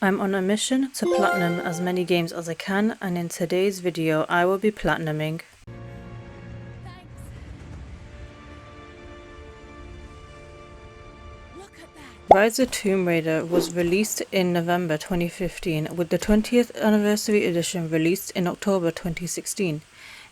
I'm on a mission to platinum as many games as I can, and in today's video I will be platinuming Rise of Tomb Raider. Was released in November 2015 with the 20th anniversary edition released in October 2016.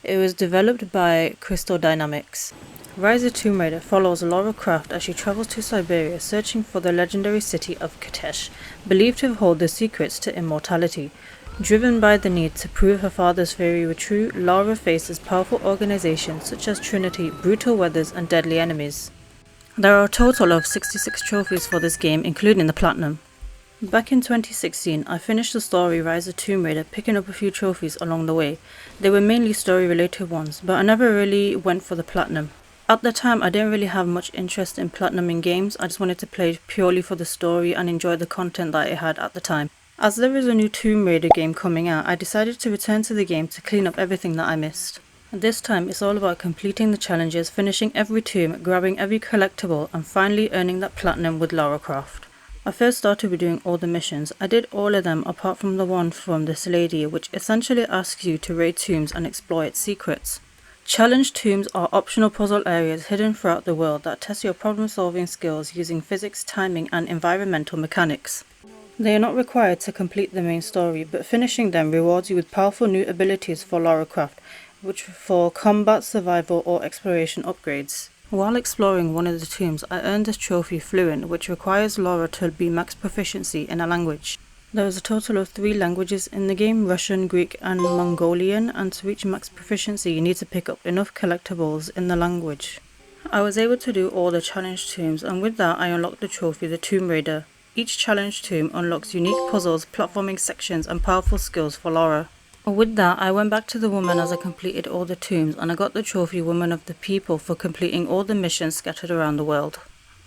It was developed by Crystal Dynamics. Rise of Tomb Raider follows Lara Croft as she travels to Siberia searching for the legendary city of Katesh, believed to hold the secrets to immortality. Driven by the need to prove her father's theory were true, Lara faces powerful organizations such as Trinity, brutal weathers, and deadly enemies. There are a total of 66 trophies for this game, including the Platinum. Back in 2016, I finished the story Rise of Tomb Raider, picking up a few trophies along the way. They were mainly story-related ones, but I never really went for the Platinum. At the time, I didn't really have much interest in platinuming games. I just wanted to play purely for the story and enjoy the content that it had at the time. As there is a new Tomb Raider game coming out, I decided to return to the game to clean up everything that I missed. This time, it's all about completing the challenges, finishing every tomb, grabbing every collectible, and finally earning that platinum with Lara Croft. I first started with doing all the missions. I did all of them apart from the one from this lady, which essentially asks you to raid tombs and explore its secrets. Challenge tombs are optional puzzle areas hidden throughout the world that test your problem-solving skills using physics, timing, and environmental mechanics. They are not required to complete the main story, but finishing them rewards you with powerful new abilities for Lara Croft, which for combat, survival, or exploration upgrades. While exploring one of the tombs, I earned this trophy Fluent, which requires Lara to be max proficiency in a language. There is a total of 3 languages in the game: Russian, Greek, and Mongolian, and to reach max proficiency you need to pick up enough collectibles in the language. I was able to do all the challenge tombs, and with that I unlocked the trophy the Tomb Raider. Each challenge tomb unlocks unique puzzles, platforming sections, and powerful skills for Lara. With that, I went back to the woman as I completed all the tombs, and I got the trophy Woman of the People for completing all the missions scattered around the world.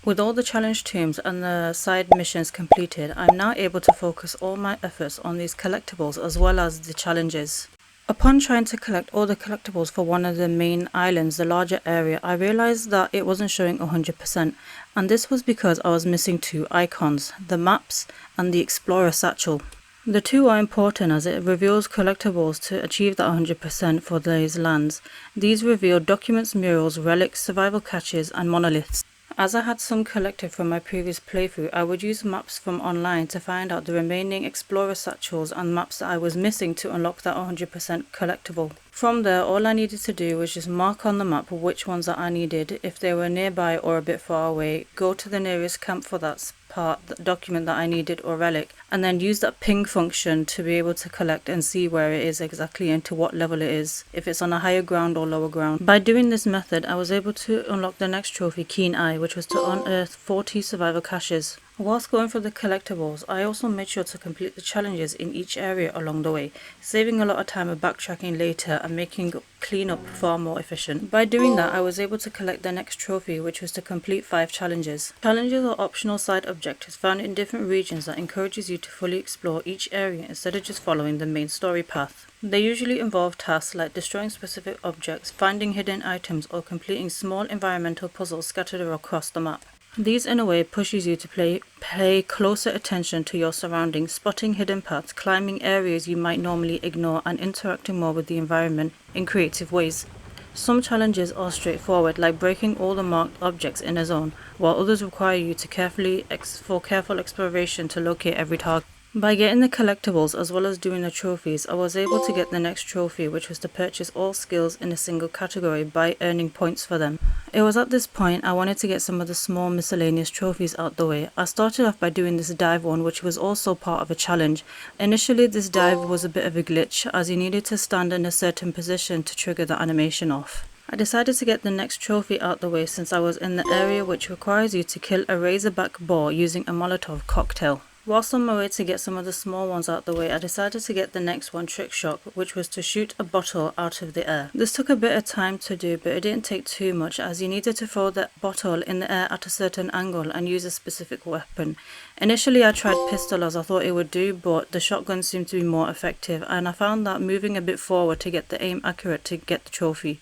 With all the challenge tombs and the side missions completed, I am now able to focus all my efforts on these collectibles as well as the challenges. Upon trying to collect all the collectibles for one of the main islands, the larger area, I realized that it wasn't showing 100%, and this was because I was missing 2 icons, the maps and the Explorer Satchel. The 2 are important as it reveals collectibles to achieve that 100% for these lands. These reveal documents, murals, relics, survival caches, and monoliths. As I had some collected from my previous playthrough, I would use maps from online to find out the remaining Explorer Satchels and maps that I was missing to unlock that 100% collectible. From there, all I needed to do was just mark on the map which ones that I needed, if they were nearby or a bit far away, go to the nearest camp for that part, the document that I needed or relic, and then use that ping function to be able to collect and see where it is exactly and to what level it is, if it's on a higher ground or lower ground. By doing this method, I was able to unlock the next trophy, Keen Eye, which was to unearth 40 survival caches. Whilst going for the collectibles, I also made sure to complete the challenges in each area along the way, saving a lot of time of backtracking later and making cleanup far more efficient. By doing that, I was able to collect the next trophy, which was to complete 5 challenges. Challenges are optional side objectives found in different regions that encourages you to fully explore each area instead of just following the main story path. They usually involve tasks like destroying specific objects, finding hidden items, or completing small environmental puzzles scattered across the map. These in a way pushes you to pay closer attention to your surroundings, spotting hidden paths, climbing areas you might normally ignore, and interacting more with the environment in creative ways. Some challenges are straightforward, like breaking all the marked objects in a zone, while others require you to careful exploration to locate every target. By getting the collectibles as well as doing the trophies, I was able to get the next trophy, which was to purchase all skills in a single category by earning points for them. It was at this point I wanted to get some of the small miscellaneous trophies out the way. I started off by doing this dive one, which was also part of a challenge. Initially this dive was a bit of a glitch as you needed to stand in a certain position to trigger the animation off. I decided to get the next trophy out the way since I was in the area which requires you to kill a razorback boar using a Molotov cocktail. Whilst on my way to get some of the small ones out the way, I decided to get the next one, Trick Shot, which was to shoot a bottle out of the air. This took a bit of time to do, but it didn't take too much as you needed to throw that bottle in the air at a certain angle and use a specific weapon. Initially I tried pistol as I thought it would do, but the shotgun seemed to be more effective, and I found that moving a bit forward to get the aim accurate to get the trophy.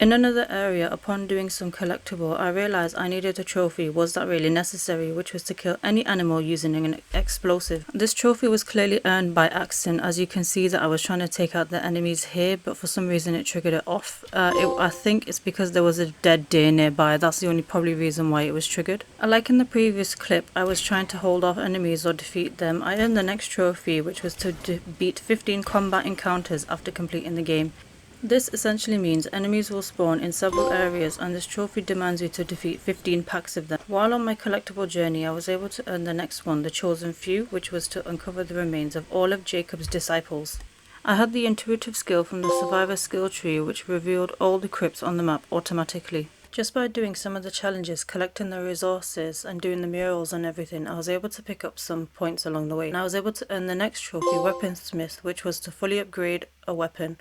In another area, upon doing some collectible, I realized I needed a trophy. Was that really necessary? Which was to kill any animal using an explosive. This trophy was clearly earned by accident, as you can see that I was trying to take out the enemies here, but for some reason it triggered it off. I think it's because there was a dead deer nearby. That's the only probably reason why it was triggered. Like in the previous clip, I was trying to hold off enemies or defeat them. I earned the next trophy, which was to beat 15 combat encounters after completing the game. This essentially means enemies will spawn in several areas, and this trophy demands you to defeat 15 packs of them. While on my collectible journey, I was able to earn the next one, the Chosen Few, which was to uncover the remains of all of Jacob's disciples. I had the intuitive skill from the Survivor skill tree, which revealed all the crypts on the map automatically. Just by doing some of the challenges, collecting the resources and doing the murals and everything, I was able to pick up some points along the way. And I was able to earn the next trophy, Weaponsmith, which was to fully upgrade a weapon.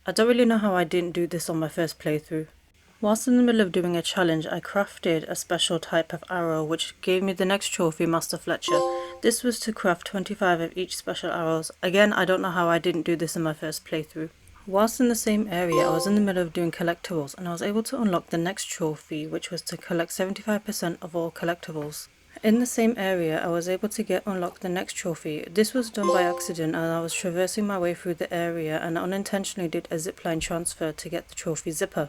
I don't really know how I didn't do this on my first playthrough. Whilst in the middle of doing a challenge, I crafted a special type of arrow which gave me the next trophy, Master Fletcher. This was to craft 25 of each special arrows. Again, I don't know how I didn't do this in my first playthrough. Whilst in the same area, I was in the middle of doing collectibles, and I was able to unlock the next trophy, which was to collect 75% of all collectibles. In the same area, I was able to unlock the next trophy. This was done by accident, and I was traversing my way through the area and unintentionally did a zipline transfer to get the trophy zipper.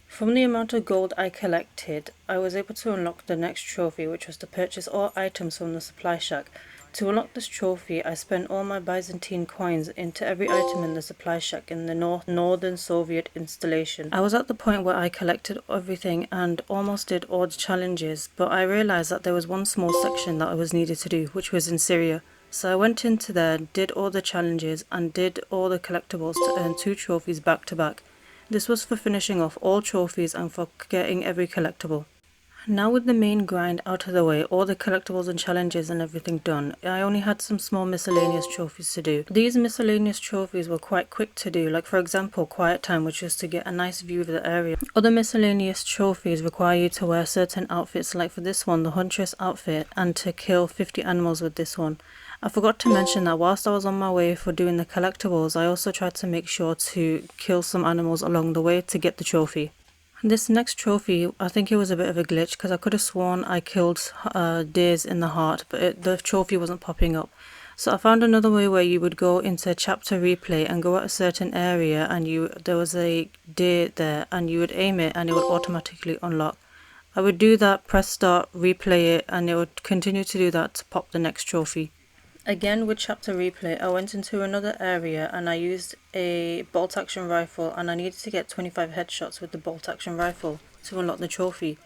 From the amount of gold I collected, I was able to unlock the next trophy, which was to purchase all items from the supply shack. To unlock this trophy, I spent all my Byzantine coins into every item in the supply shack in the Northern Soviet installation. I was at the point where I collected everything and almost did all the challenges, but I realized that there was one small section that I was needed to do, which was in Syria. So I went into there, did all the challenges, and did all the collectibles to earn 2 trophies back to back. This was for finishing off all trophies and for getting every collectible. Now with the main grind out of the way, all the collectibles and challenges and everything done, I only had some small miscellaneous trophies to do. These miscellaneous trophies were quite quick to do, like for example Quiet Time, which was to get a nice view of the area. Other miscellaneous trophies require you to wear certain outfits, like for this one, the Huntress outfit, and to kill 50 animals with this one. I forgot to mention that whilst I was on my way for doing the collectibles, I also tried to make sure to kill some animals along the way to get the trophy. This next trophy, I think it was a bit of a glitch because I could have sworn I killed deers in the heart, but the trophy wasn't popping up. So I found another way where you would go into chapter replay and go at a certain area, and there was a deer there, and you would aim it and it would automatically unlock. I would do that, press start, replay it, and it would continue to do that to pop the next trophy. Again with chapter replay, I went into another area and I used a bolt action rifle, and I needed to get 25 headshots with the bolt action rifle to unlock the trophy.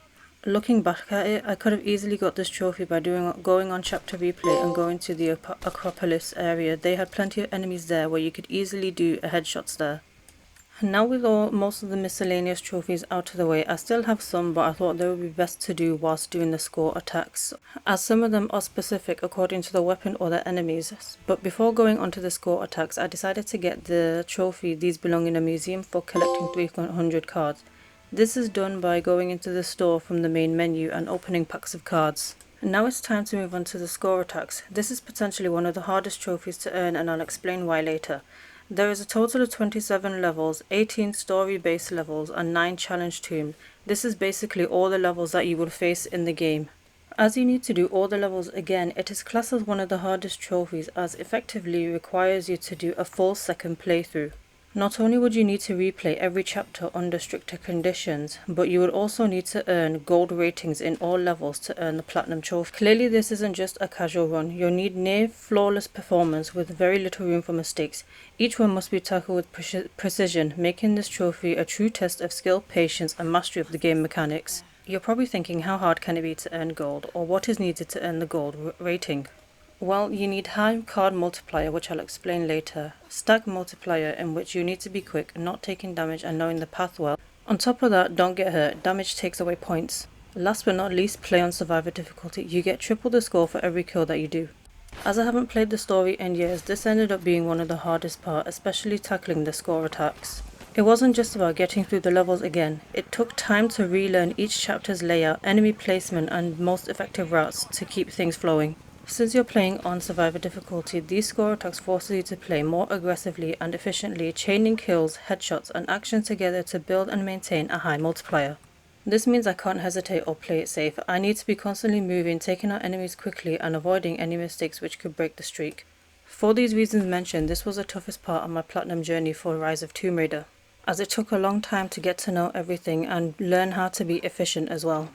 Looking back at it, I could have easily got this trophy by going on chapter replay and going to the Acropolis area. They had plenty of enemies there where you could easily do headshots there. Now with most of the miscellaneous trophies out of the way, I still have some, but I thought they would be best to do whilst doing the score attacks, as some of them are specific according to the weapon or the enemies. But before going on to the score attacks, I decided to get the trophy These Belong in a Museum for collecting 300 cards. This is done by going into the store from the main menu and opening packs of cards. Now it's time to move on to the score attacks. This is potentially one of the hardest trophies to earn, and I'll explain why later. There is a total of 27 levels, 18 story-based levels, and 9 challenge tombs. This is basically all the levels that you will face in the game. As you need to do all the levels again, it is classed as one of the hardest trophies, as effectively requires you to do a full second playthrough. Not only would you need to replay every chapter under stricter conditions, but you would also need to earn gold ratings in all levels to earn the platinum trophy. Clearly this isn't just a casual run. You'll need near flawless performance with very little room for mistakes. Each one must be tackled with precision, making this trophy a true test of skill, patience and mastery of the game mechanics. You're probably thinking, how hard can it be to earn gold, or what is needed to earn the gold rating? Well, you need high card multiplier, which I'll explain later, stack multiplier, in which you need to be quick, not taking damage and knowing the path well. On top of that, don't get hurt, damage takes away points. Last but not least, play on survivor difficulty. You get triple the score for every kill that you do. As I haven't played the story in years, this ended up being one of the hardest parts, especially tackling the score attacks. It wasn't just about getting through the levels again, it took time to relearn each chapter's layout, enemy placement and most effective routes to keep things flowing. Since you're playing on survivor difficulty, these score attacks force you to play more aggressively and efficiently, chaining kills, headshots, and actions together to build and maintain a high multiplier. This means I can't hesitate or play it safe. I need to be constantly moving, taking out enemies quickly, and avoiding any mistakes which could break the streak. For these reasons mentioned, this was the toughest part of my platinum journey for Rise of Tomb Raider, as it took a long time to get to know everything and learn how to be efficient as well.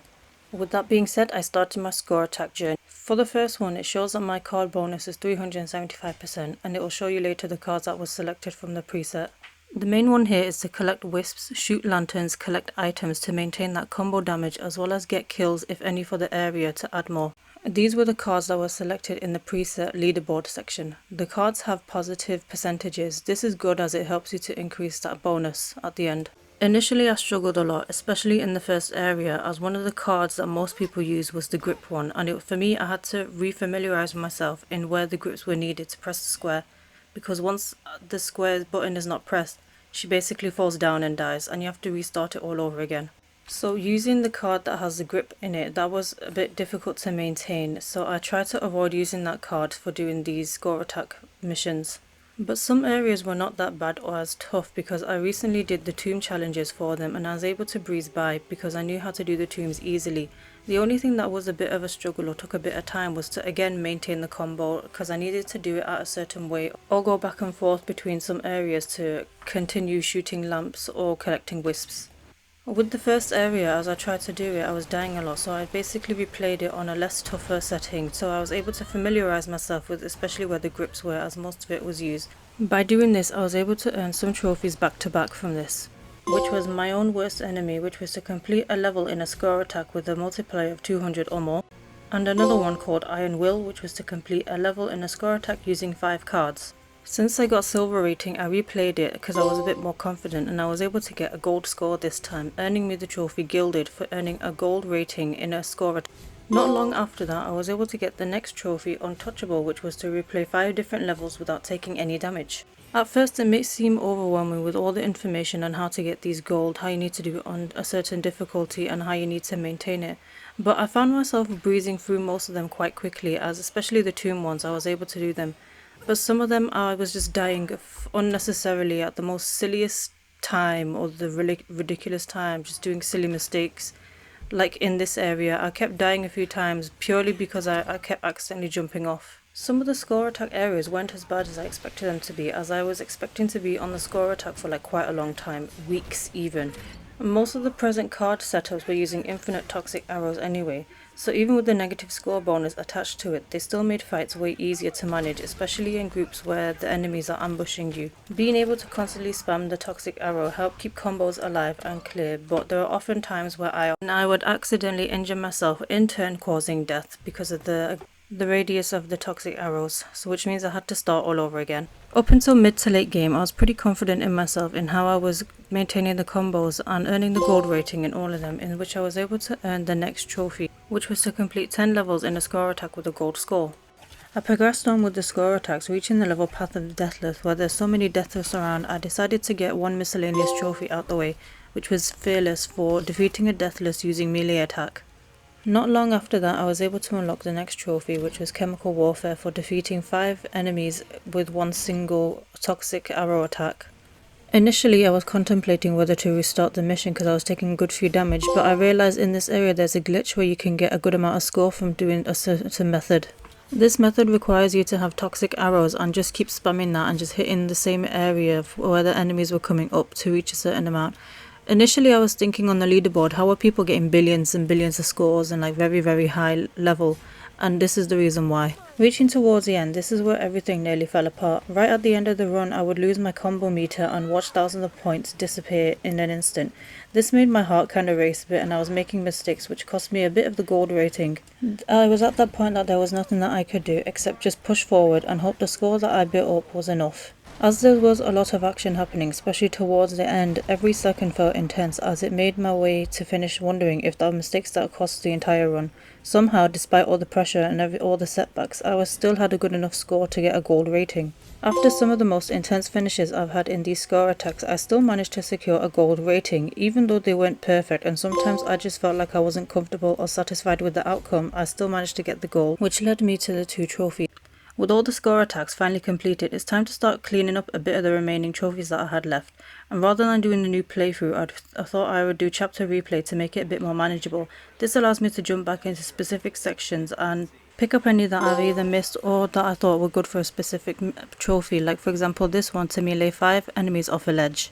With that being said, I started my score attack journey. For the first one, it shows that my card bonus is 375%, and it will show you later the cards that was selected from the preset. The main one here is to collect wisps, shoot lanterns, collect items to maintain that combo damage, as well as get kills if any for the area to add more. These were the cards that were selected in the preset leaderboard section. The cards have positive percentages. This is good as it helps you to increase that bonus at the end. Initially I struggled a lot, especially in the first area, as one of the cards that most people use was the grip one, and for me I had to re-familiarise myself in where the grips were needed to press the square, because once the square button is not pressed, she basically falls down and dies, and you have to restart it all over again. So using the card that has the grip in it, that was a bit difficult to maintain, so I tried to avoid using that card for doing these score attack missions. But some areas were not that bad or as tough because I recently did the tomb challenges for them and I was able to breeze by because I knew how to do the tombs easily. The only thing that was a bit of a struggle or took a bit of time was to again maintain the combo, because I needed to do it at a certain way or go back and forth between some areas to continue shooting lamps or collecting wisps. With the first area, as I tried to do it, I was dying a lot, so I basically replayed it on a less tougher setting, so I was able to familiarise myself with especially where the grips were, as most of it was used. By doing this, I was able to earn some trophies back to back from this, which was my own worst enemy, which was to complete a level in a score attack with a multiplier of 200 or more, and another one called Iron Will, which was to complete a level in a score attack using 5 cards. Since I got silver rating, I replayed it because I was a bit more confident and I was able to get a gold score this time, earning me the trophy Gilded for earning a gold rating in a score attack. Not long after that, I was able to get the next trophy, Untouchable, which was to replay 5 different levels without taking any damage. At first it may seem overwhelming with all the information on how to get these gold, how you need to do it on a certain difficulty and how you need to maintain it. But I found myself breezing through most of them quite quickly, as especially the tomb ones I was able to do them. But some of them I was just dying unnecessarily at the most silliest time or the ridiculous time, just doing silly mistakes. Like in this area, I kept dying a few times purely because I kept accidentally jumping off. Some of the score attack areas weren't as bad as I expected them to be, as I was expecting to be on the score attack for like quite a long time, weeks even. Most of the present card setups were using infinite toxic arrows anyway, so even with the negative score bonus attached to it, they still made fights way easier to manage, especially in groups where the enemies are ambushing you. Being able to constantly spam the toxic arrow helped keep combos alive and clear, but there are often times where I would accidentally injure myself, in turn causing death because of the radius of the toxic arrows, so which means I had to start all over again. Up until mid to late game, I was pretty confident in myself in how I was maintaining the combos and earning the gold rating in all of them, in which I was able to earn the next trophy, which was to complete 10 levels in a score attack with a gold score. I progressed on with the score attacks, reaching the level Path of the Deathless, where there's so many Deathless around. I decided to get one miscellaneous trophy out the way, which was Fearless for defeating a Deathless using melee attack. Not long after that, I was able to unlock the next trophy, which was Chemical Warfare for defeating 5 enemies with one single toxic arrow attack. Initially, I was contemplating whether to restart the mission because I was taking a good few damage, but I realised in this area there's a glitch where you can get a good amount of score from doing a certain method. This method requires you to have toxic arrows and just keep spamming that and just hitting the same area where the enemies were coming up to reach a certain amount. Initially I was thinking on the leaderboard, how are people getting billions and billions of scores and like very high level, and this is the reason why. Reaching towards the end, this is where everything nearly fell apart. Right at the end of the run, I would lose my combo meter and watch thousands of points disappear in an instant. This made my heart kind of race a bit and I was making mistakes which cost me a bit of the gold rating. I was at that point that there was nothing that I could do except just push forward and hope the score that I built up was enough. As there was a lot of action happening, especially towards the end, every second felt intense as it made my way to finish wondering if the mistakes that cost the entire run. Somehow, despite all the pressure and all the setbacks, I still had a good enough score to get a gold rating. After some of the most intense finishes I've had in these score attacks, I still managed to secure a gold rating, even though they weren't perfect and sometimes I just felt like I wasn't comfortable or satisfied with the outcome. I still managed to get the gold, which led me to the 2 trophies. With all the score attacks finally completed, it's time to start cleaning up a bit of the remaining trophies that I had left. And rather than doing a new playthrough, I thought I would do chapter replay to make it a bit more manageable. This allows me to jump back into specific sections and pick up any that I've either missed or that I thought were good for a specific trophy, like for example this one, to melee 5 enemies off a ledge.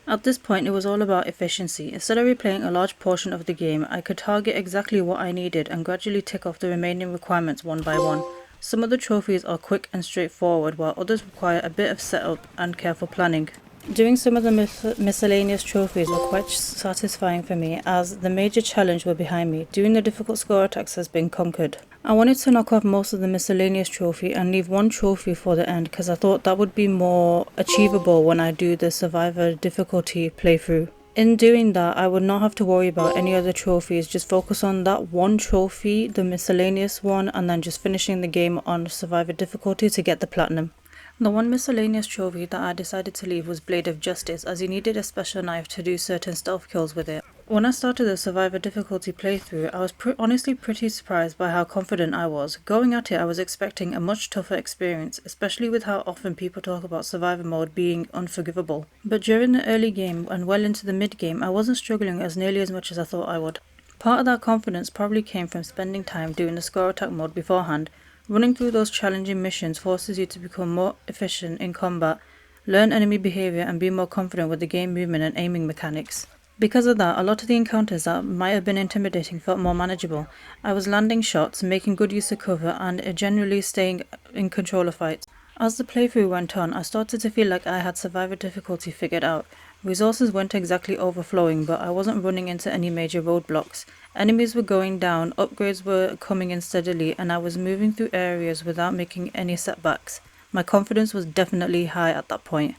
At this point, it was all about efficiency. Instead of replaying a large portion of the game, I could target exactly what I needed and gradually tick off the remaining requirements one by one. Some of the trophies are quick and straightforward, while others require a bit of setup and careful planning. Doing some of the miscellaneous trophies were quite satisfying for me, as the major challenge were behind me. Doing the difficult score attacks has been conquered. I wanted to knock off most of the miscellaneous trophy and leave one trophy for the end, because I thought that would be more achievable when I do the survivor difficulty playthrough. In doing that, I would not have to worry about any other trophies, just focus on that one trophy, the miscellaneous one, and then just finishing the game on survivor difficulty to get the platinum. The one miscellaneous trophy that I decided to leave was Blade of Justice, as you needed a special knife to do certain stealth kills with it. When I started the survivor difficulty playthrough, I was honestly pretty surprised by how confident I was. Going at it, I was expecting a much tougher experience, especially with how often people talk about survivor mode being unforgivable. But during the early game and well into the mid game, I wasn't struggling as nearly as much as I thought I would. Part of that confidence probably came from spending time doing the score attack mode beforehand. Running through those challenging missions forces you to become more efficient in combat, learn enemy behavior, and be more confident with the game movement and aiming mechanics. Because of that, a lot of the encounters that might have been intimidating felt more manageable. I was landing shots, making good use of cover, and generally staying in control of fights. As the playthrough went on, I started to feel like I had survivor difficulty figured out. Resources weren't exactly overflowing, but I wasn't running into any major roadblocks. Enemies were going down, upgrades were coming in steadily, and I was moving through areas without making any setbacks. My confidence was definitely high at that point.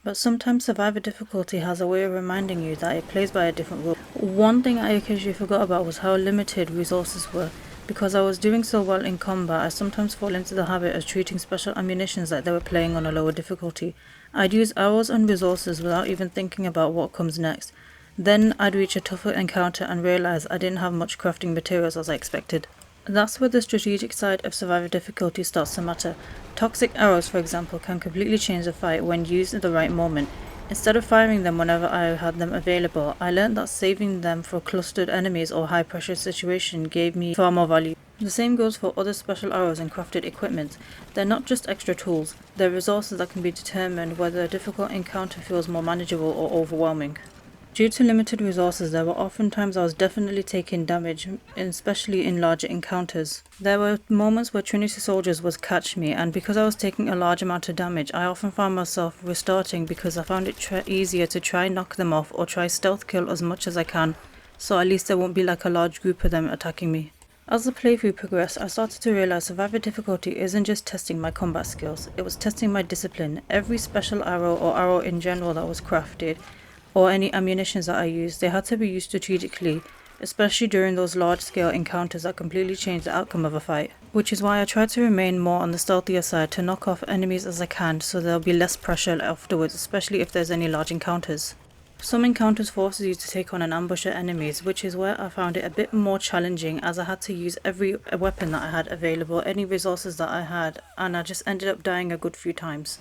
But sometimes survivor difficulty has a way of reminding you that it plays by a different rule. One thing I occasionally forgot about was how limited resources were. Because I was doing so well in combat, I sometimes fall into the habit of treating special ammunitions like they were playing on a lower difficulty. I'd use arrows and resources without even thinking about what comes next. Then I'd reach a tougher encounter and realise I didn't have much crafting materials as I expected. That's where the strategic side of survivor difficulty starts to matter. Toxic arrows, for example, can completely change the fight when used at the right moment. Instead of firing them whenever I had them available, I learned that saving them for clustered enemies or high pressure situations gave me far more value. The same goes for other special arrows and crafted equipment. They're not just extra tools, they're resources that can be determined whether a difficult encounter feels more manageable or overwhelming. Due to limited resources, there were often times I was definitely taking damage, especially in larger encounters. There were moments where Trinity soldiers would catch me, and because I was taking a large amount of damage, I often found myself restarting because I found it easier to try knock them off or try stealth kill as much as I can, so at least there won't be like a large group of them attacking me. As the playthrough progressed, I started to realise survivor difficulty isn't just testing my combat skills, it was testing my discipline. Every special arrow or arrow in general that was crafted, or any ammunitions that I used, they had to be used strategically, especially during those large-scale encounters that completely changed the outcome of a fight. Which is why I try to remain more on the stealthier side to knock off enemies as I can, so there'll be less pressure afterwards, especially if there's any large encounters. Some encounters forces you to take on an ambush of enemies, which is where I found it a bit more challenging, as I had to use every weapon that I had available, any resources that I had, and I just ended up dying a good few times.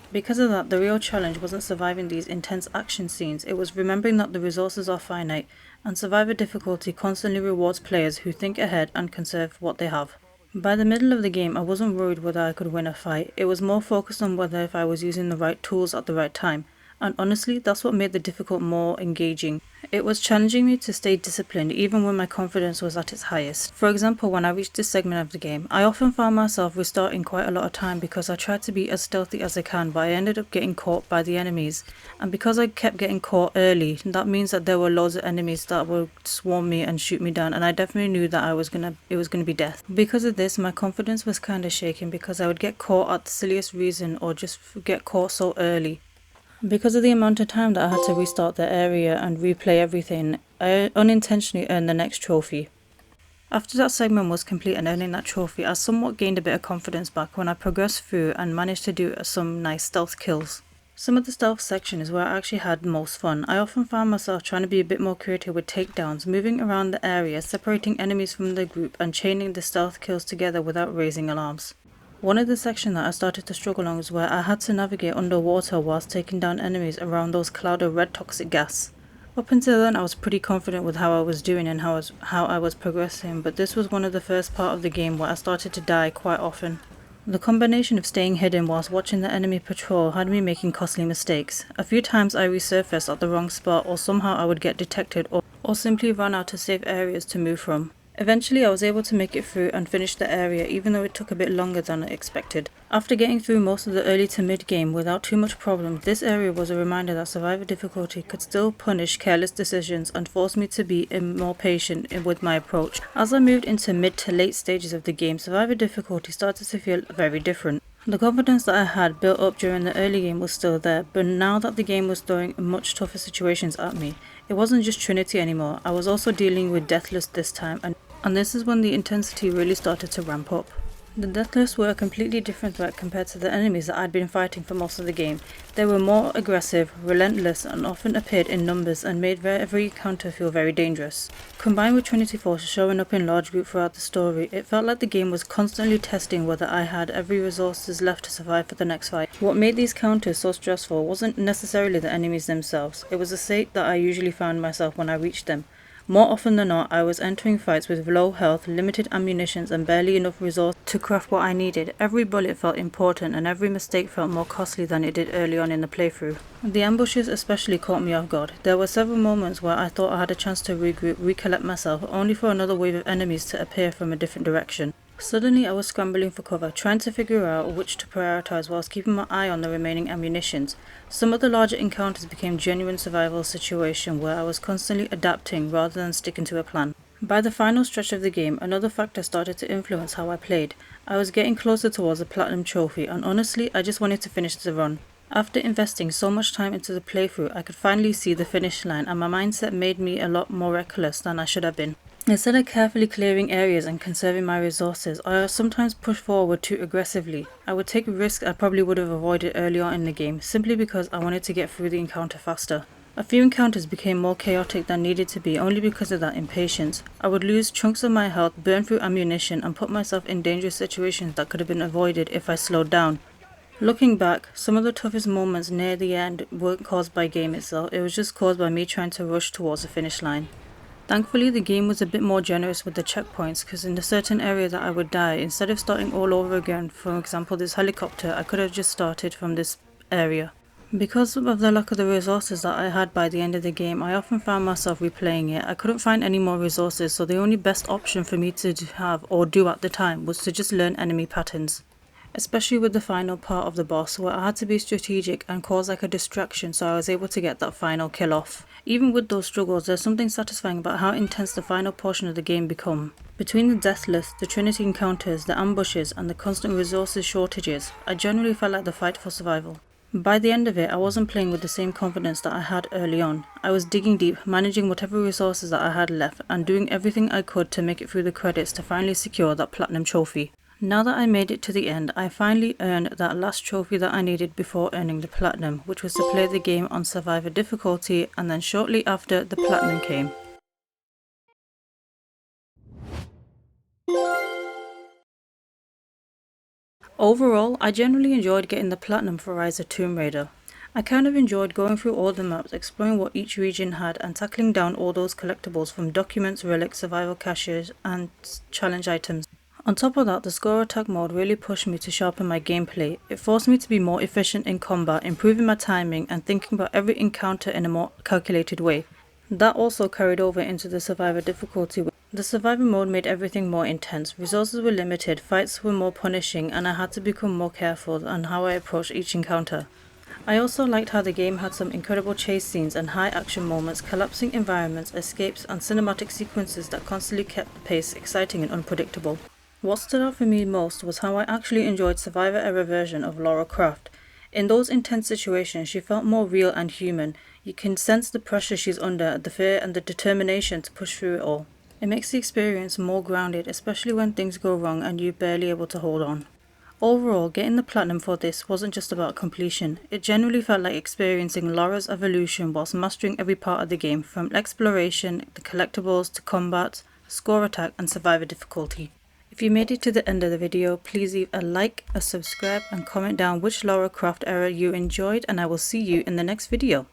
Because of that, the real challenge wasn't surviving these intense action scenes, it was remembering that the resources are finite, and survivor difficulty constantly rewards players who think ahead and conserve what they have. By the middle of the game, I wasn't worried whether I could win a fight, it was more focused on whether if I was using the right tools at the right time. and honestly, that's what made the difficult more engaging. It was challenging me to stay disciplined even when my confidence was at its highest. For example, when I reached this segment of the game, I often found myself restarting quite a lot of time because I tried to be as stealthy as I can, but I ended up getting caught by the enemies. And because I kept getting caught early, that means that there were loads of enemies that would swarm me and shoot me down, and I definitely knew that it was gonna be death. Because of this, my confidence was kinda shaken because I would get caught at the silliest reason or just get caught so early. Because of the amount of time that I had to restart the area and replay everything, I unintentionally earned the next trophy. After that segment was complete and earning that trophy, I somewhat gained a bit of confidence back when I progressed through and managed to do some nice stealth kills. Some of the stealth section is where I actually had most fun. I often found myself trying to be a bit more creative with takedowns, moving around the area, separating enemies from the group and chaining the stealth kills together without raising alarms. One of the sections that I started to struggle on was where I had to navigate underwater whilst taking down enemies around those cloud of red toxic gas. Up until then I was pretty confident with how I was doing and how I was progressing, but this was one of the first part of the game where I started to die quite often. The combination of staying hidden whilst watching the enemy patrol had me making costly mistakes. A few times I resurfaced at the wrong spot, or somehow I would get detected or simply run out of safe areas to move from. Eventually I was able to make it through and finish the area even though it took a bit longer than I expected. After getting through most of the early to mid game without too much problem, this area was a reminder that survivor difficulty could still punish careless decisions and force me to be more patient with my approach. As I moved into mid to late stages of the game, survivor difficulty started to feel very different. The confidence that I had built up during the early game was still there, but now that the game was throwing much tougher situations at me, it wasn't just Trinity anymore. I was also dealing with Deathless this time, and this is when the intensity really started to ramp up. The Deathless were a completely different threat compared to the enemies that I'd been fighting for most of the game. They were more aggressive, relentless, and often appeared in numbers and made every encounter feel very dangerous. Combined with Trinity Force showing up in large groups throughout the story, it felt like the game was constantly testing whether I had every resources left to survive for the next fight. What made these counters so stressful wasn't necessarily the enemies themselves, it was the state that I usually found myself when I reached them. More often than not, I was entering fights with low health, limited ammunitions, and barely enough resources to craft what I needed. Every bullet felt important, and every mistake felt more costly than it did early on in the playthrough. The ambushes especially caught me off guard. There were several moments where I thought I had a chance to regroup, recollect myself, only for another wave of enemies to appear from a different direction. Suddenly I was scrambling for cover, trying to figure out which to prioritize whilst keeping my eye on the remaining ammunitions. Some of the larger encounters became genuine survival situations where I was constantly adapting rather than sticking to a plan. By the final stretch of the game, another factor started to influence how I played. I was getting closer towards the Platinum Trophy, and honestly, I just wanted to finish the run. After investing so much time into the playthrough, I could finally see the finish line, and my mindset made me a lot more reckless than I should have been. Instead of carefully clearing areas and conserving my resources, I sometimes pushed forward too aggressively. I would take risks I probably would have avoided earlier on in the game, simply because I wanted to get through the encounter faster. A few encounters became more chaotic than needed to be only because of that impatience. I would lose chunks of my health, burn through ammunition, and put myself in dangerous situations that could have been avoided if I slowed down. Looking back, some of the toughest moments near the end weren't caused by game itself, it was just caused by me trying to rush towards the finish line. Thankfully, the game was a bit more generous with the checkpoints, because in a certain area that I would die, instead of starting all over again, for example this helicopter, I could have just started from this area. Because of the lack of the resources that I had by the end of the game, I often found myself replaying it. I couldn't find any more resources, so the only best option for me to have or do at the time was to just learn enemy patterns. Especially with the final part of the boss, where I had to be strategic and cause like a distraction so I was able to get that final kill off. Even with those struggles, there's something satisfying about how intense the final portion of the game become. Between the Deathless, the Trinity encounters, the ambushes, and the constant resources shortages, I generally felt like the fight for survival. By the end of it, I wasn't playing with the same confidence that I had early on. I was digging deep, managing whatever resources that I had left, and doing everything I could to make it through the credits to finally secure that Platinum Trophy. Now that I made it to the end, I finally earned that last trophy that I needed before earning the Platinum, which was to play the game on Survivor difficulty, and then shortly after, the Platinum came. Overall, I generally enjoyed getting the Platinum for Rise of Tomb Raider. I kind of enjoyed going through all the maps, exploring what each region had, and tackling down all those collectibles from documents, relics, survival caches, and challenge items. On top of that, the score attack mode really pushed me to sharpen my gameplay. It forced me to be more efficient in combat, improving my timing and thinking about every encounter in a more calculated way. That also carried over into the survivor difficulty. The survivor mode made everything more intense, resources were limited, fights were more punishing, and I had to become more careful on how I approached each encounter. I also liked how the game had some incredible chase scenes and high action moments, collapsing environments, escapes, and cinematic sequences that constantly kept the pace exciting and unpredictable. What stood out for me most was how I actually enjoyed Survivor era version of Lara Croft. In those intense situations, she felt more real and human. You can sense the pressure she's under, the fear and the determination to push through it all. It makes the experience more grounded, especially when things go wrong and you're barely able to hold on. Overall, getting the platinum for this wasn't just about completion. It genuinely felt like experiencing Lara's evolution whilst mastering every part of the game, from exploration, the collectibles, to combat, score attack and survivor difficulty. If you made it to the end of the video, please leave a like, a subscribe and comment down which Lara Croft era you enjoyed, and I will see you in the next video.